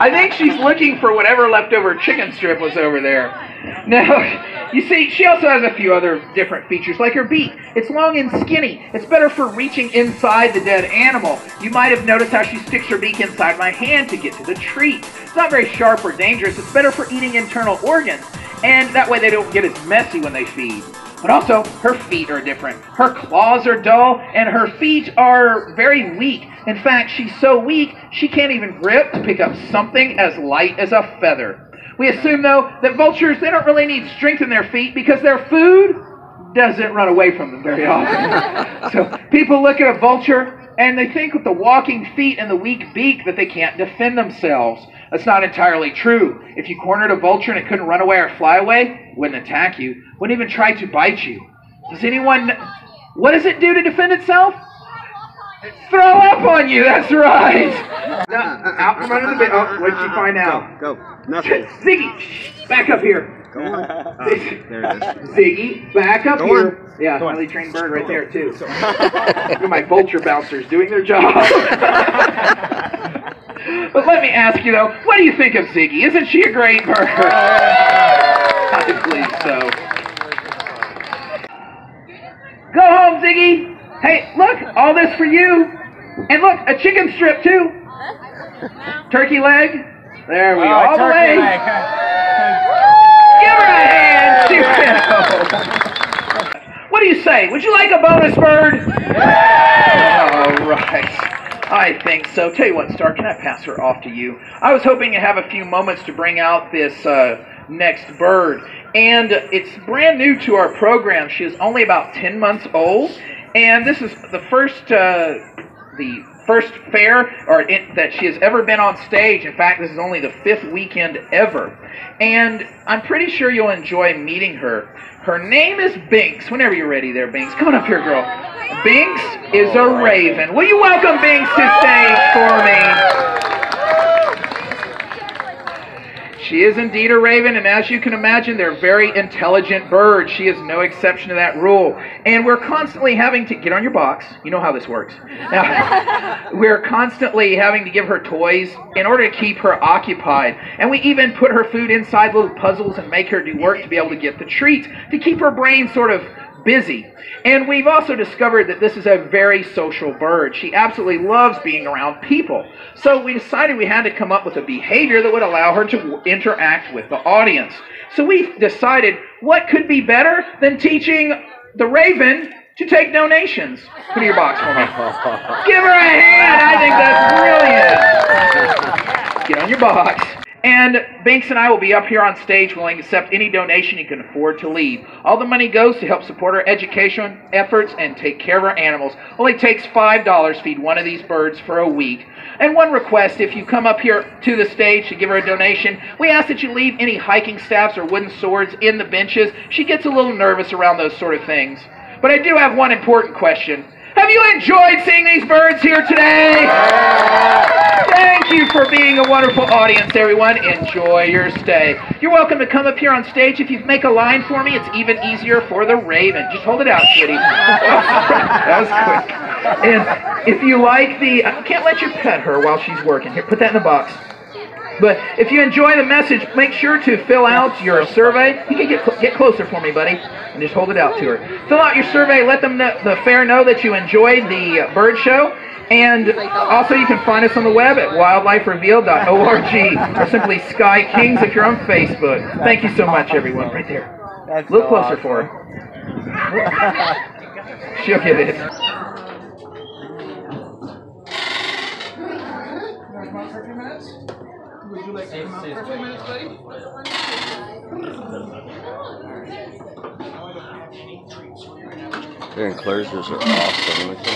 I think she's looking for whatever leftover chicken strip was over there. Now, you see, she also has a few other different features, like her beak. It's long and skinny. It's better for reaching inside the dead animal. You might have noticed how she sticks her beak inside my hand to get to the treat. It's not very sharp or dangerous. It's better for eating internal organs, and that way they don't get as messy when they feed. But also, her feet are different. Her claws are dull, and her feet are very weak. In fact, she's so weak, she can't even grip to pick up something as light as a feather. We assume, though, that vultures, they don't really need strength in their feet because their food doesn't run away from them very often. So people look at a vulture, and they think with the walking feet and the weak beak that they can't defend themselves. That's not entirely true. If you cornered a vulture and it couldn't run away or fly away, it wouldn't attack you, wouldn't even try to bite you. Does anyone... What does it do to defend itself? Throw up on you, that's right. Out from under the bed. Oh, what did you find out? Go. Nothing. Ziggy, back up here. Go on. There it is. Ziggy, back up here. Yeah, highly trained bird right there, too. Look at my vulture bouncers doing their job. But let me ask you, though, what do you think of Ziggy? Isn't she a great bird? I believe so. Go home, Ziggy. Hey, look, all this for you. And look, a chicken strip, too. Turkey leg. There we go, all the way. Give her a hand. She will. What do you say? Would you like a bonus bird? All right. I think so. Tell you what, Star, can I pass her off to you? I was hoping to have a few moments to bring out this next bird. And it's brand new to our program. She is only about 10 months old. And this is the first fair that she has ever been on stage. In fact, this is only the 5th weekend ever. And I'm pretty sure you'll enjoy meeting her. Her name is Binks. Whenever you're ready there, Binks. Come on up here, girl. Binks is a raven. Will you welcome Binks to stage for me? She is indeed a raven, and as you can imagine, they're very intelligent birds. She is no exception to that rule. And we're constantly having to... Get on your box. You know how this works. Now, we're constantly having to give her toys in order to keep her occupied. And we even put her food inside little puzzles and make her do work to be able to get the treats, to keep her brain sort of busy. And we've also discovered that this is a very social bird. She absolutely loves being around people. So we decided we had to come up with a behavior that would allow her to interact with the audience. So we decided what could be better than teaching the raven to take donations. Put in your box for me. Give her a hand. I think that's brilliant. Get on your box. And Binks and I will be up here on stage willing to accept any donation you can afford to leave. All the money goes to help support our education efforts and take care of our animals. Only takes $5 to feed one of these birds for a week. And one request, if you come up here to the stage to give her a donation, we ask that you leave any hiking staffs or wooden swords in the benches. She gets a little nervous around those sort of things. But I do have one important question. Have you enjoyed seeing these birds here today? Thank you for being a wonderful audience, everyone. Enjoy your stay. You're welcome to come up here on stage. If you make a line for me, it's even easier for the raven. Just hold it out, kitty. That was quick. And if you like the... I can't let you pet her while she's working. Here, put that in the box. But if you enjoy the message, make sure to fill out your survey. You can get closer for me, buddy, and just hold it out to her. Fill out your survey. Let them know, the fair know that you enjoyed the bird show. And also you can find us on the web at wildliferevealed.org or simply Sky Kings if you're on Facebook. Thank you so much, everyone. Right there. A little closer for her. She'll get it. Would you like to come out for a few minutes, buddy? Their enclosures are awesome. Look at them.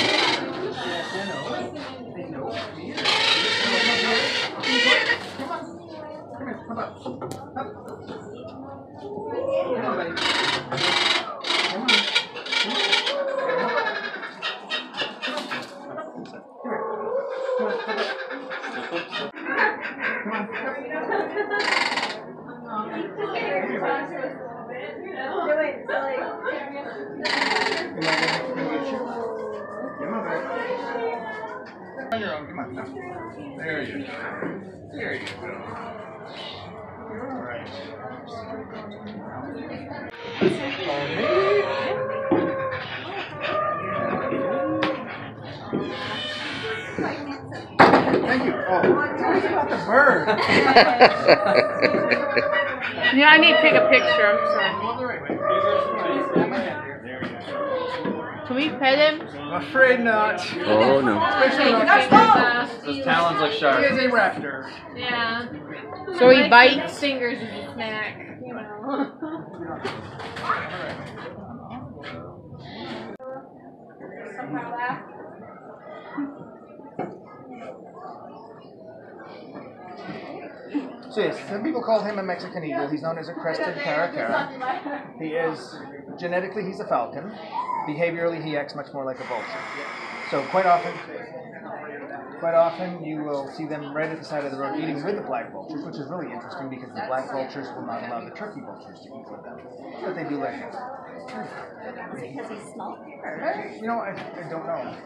There you go. There you go. All right. Thank you. Oh, tell us about the bird. Yeah, I need to take a picture. I'm sorry. Can we pet him? I'm afraid not. Oh no. Those talons look sharp. He is a raptor. Yeah. So he bites? Fingers is a snack, you know. So yes, some people call him a Mexican eagle. He's known as a crested caracara. He is, genetically he's a falcon. Behaviorally he acts much more like a vulture. So quite often you will see them right at the side of the road eating with the black vultures, which is really interesting because the black vultures will not allow the turkey vultures to eat with them. But they do let him. Is it because he's small? You know, I don't know.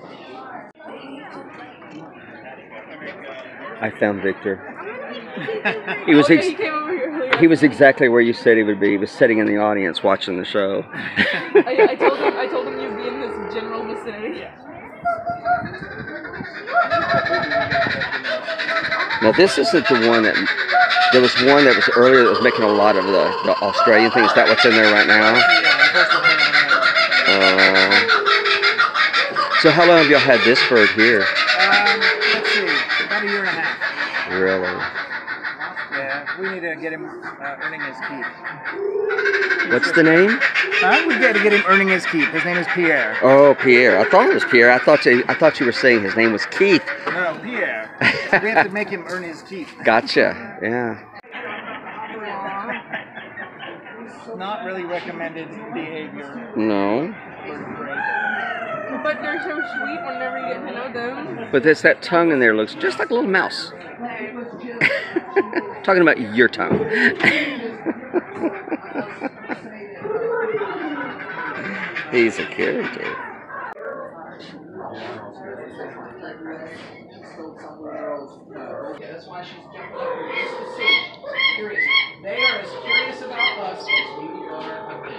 I found Victor. He was he was exactly where you said he would be. He was sitting in the audience watching the show. I told him you'd be in this general vicinity. Now this isn't the one that, there was one that was earlier that was making a lot of the Australian thing. Is that what's in there right now? So how long have y'all had this bird here? Let's see, about a year and a half. Really? Yeah, we need to get him earning his keep. What's the name? We got to get him earning his keep. His name is Pierre. Oh, Pierre. I thought it was Pierre. I thought you were saying his name was Keith. No, Pierre. We have to make him earn his keep. Gotcha. Yeah. Not really recommended behavior. No. But they're so sweet whenever you get to know them. But there's that tongue in there looks just like a little mouse. Talking about your tongue. He's a character. That's why she's curious. They are as curious about us as we are about them.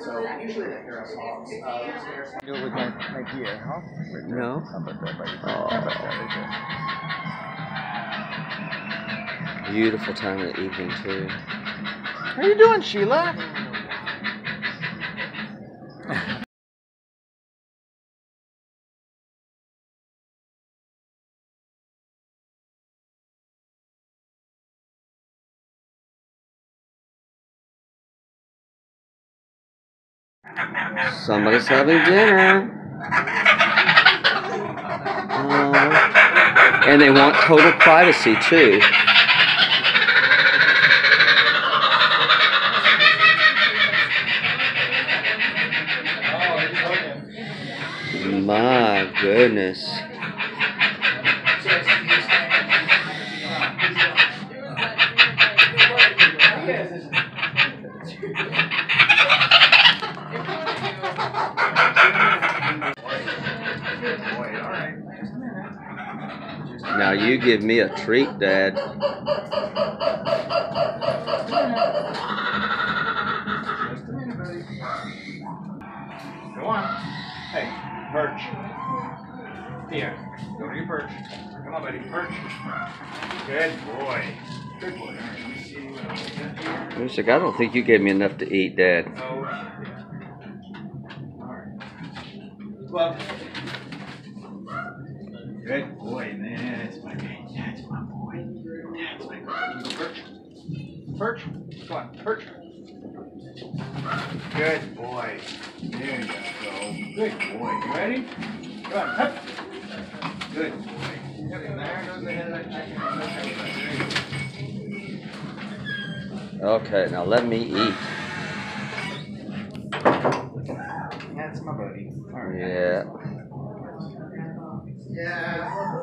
So usually they hear us songs. Do it with my gear, huh? No. Beautiful time of the evening too. How you doing, Sheila? Somebody's having dinner. And they want total privacy too. My goodness. Now you give me a treat, Dad. Go on. Hey, perch. Here, go to your perch. Come on, buddy, perch. Good boy. Good boy. Looks like I don't think you gave me enough to eat, Dad. Oh. All right. Well. Good boy, man. That's my man. That's my boy. That's my boy. Perch. Perch. Come on, perch. Good boy. There you go. Good boy. You ready? Come on, hup. Good boy. There goes the head of that chicken. Okay, now let me eat. That's my buddy. All right. Yeah. Yeah.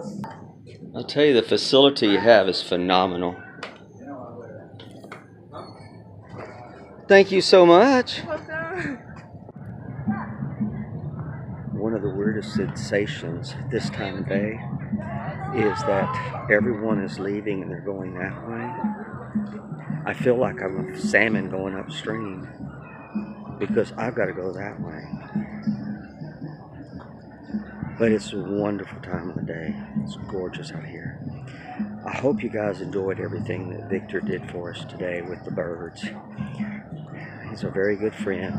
I'll tell you, the facility you have is phenomenal. Thank you so much. of the weirdest sensations this time of day is that everyone is leaving and they're going that way. I feel like I'm a salmon going upstream because I've got to go that way. But it's a wonderful time of the day. It's gorgeous out here. I hope you guys enjoyed everything that Victor did for us today with the birds. He's a very good friend,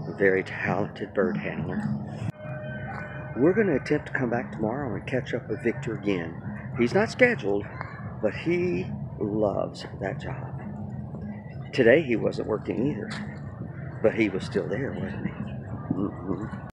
a very talented bird handler. We're going to attempt to come back tomorrow and catch up with Victor again. He's not scheduled, but he loves that job. Today he wasn't working either, but he was still there, wasn't he?